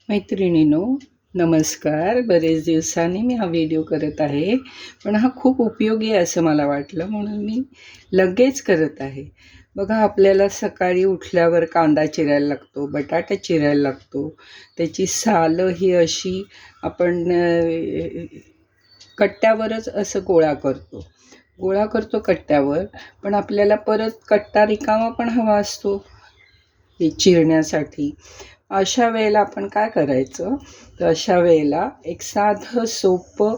मैत्रिणींनो, नमस्कार. बरेच दिवसांनी मी हा व्हिडिओ करत आहे, पण हा खूप उपयोगी आहे असं मला वाटलं, म्हणून मी लगेच करत आहे. बघा, आपल्याला सकाळी उठल्यावर कांदा चिरायला लागतो, बटाटा चिरायला लागतो. त्याची सालं ही अशी आपण कट्ट्यावरच असं गोळा करतो कट्ट्यावर. पण आपल्याला परत कट्टा रिकामा पण हवा असतो हे चिरण्यासाठी. अशा वेळेला आपण काय करायचं, तर अशा वेळेला एक साधं सोपं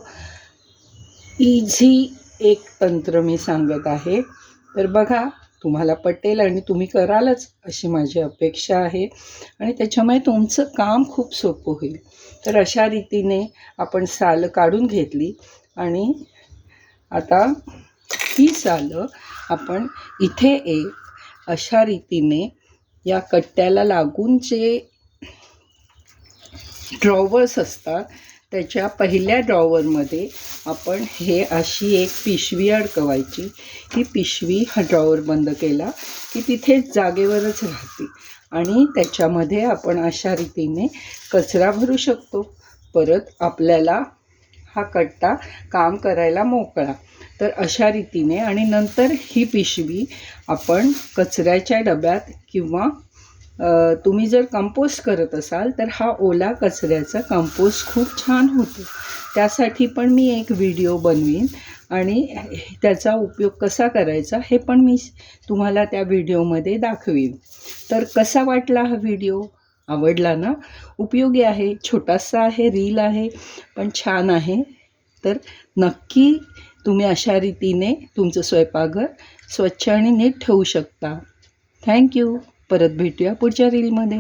इझी एक तंत्र मी सांगत आहे. तर बघा, तुम्हाला पटेल आणि तुम्ही करालच अशी माझी अपेक्षा आहे, आणि त्याच्यामुळे तुमचं काम खूप सोपं होईल. तर अशा रीतीने आपण सालं काढून घेतली, आणि आता ही सालं आपण इथे एक अशा रीतीने या कट्ट्याला लागून जे ड्रॉवर्स असतात त्याच्या पहिल्या ड्रॉवरमध्ये आपण हे अशी एक पिशवी अडकवायची. ही पिशवी हा ड्रॉवर बंद केला की तिथे जागेवरच राहते, आणि त्याच्यामध्ये आपण अशा रीतीने कचरा भरू शकतो. परत आपल्याला हा कट्टा काम करायला मोकळा. तर अशा रीतीने, आणि नंतर ही पिशवी आपण कचऱ्याच्या डब्यात, किंवा तुम्ही जर कंपोस्ट करत असाल तर हा ओला कचऱ्याचा कंपोस्ट खूप छान होतो. त्यासाठी पण मी एक व्हिडिओ बनवीन, आणि त्याचा उपयोग कसा करायचा हे पण मी तुम्हाला त्या व्हिडिओमध्ये दाखवीन. तर कसा वाटला हा व्हिडिओ? आवडला ना? उपयोगी आहे, छोटासा आहे, रील आहे, पण छान आहे. तर नक्की तुम्ही अशा रीतीने तुमचं स्वयंपाकघर स्वच्छ आणि नीट ठेवू शकता. थँक्यू. परत भेटूया पुढच्या रीलमध्ये.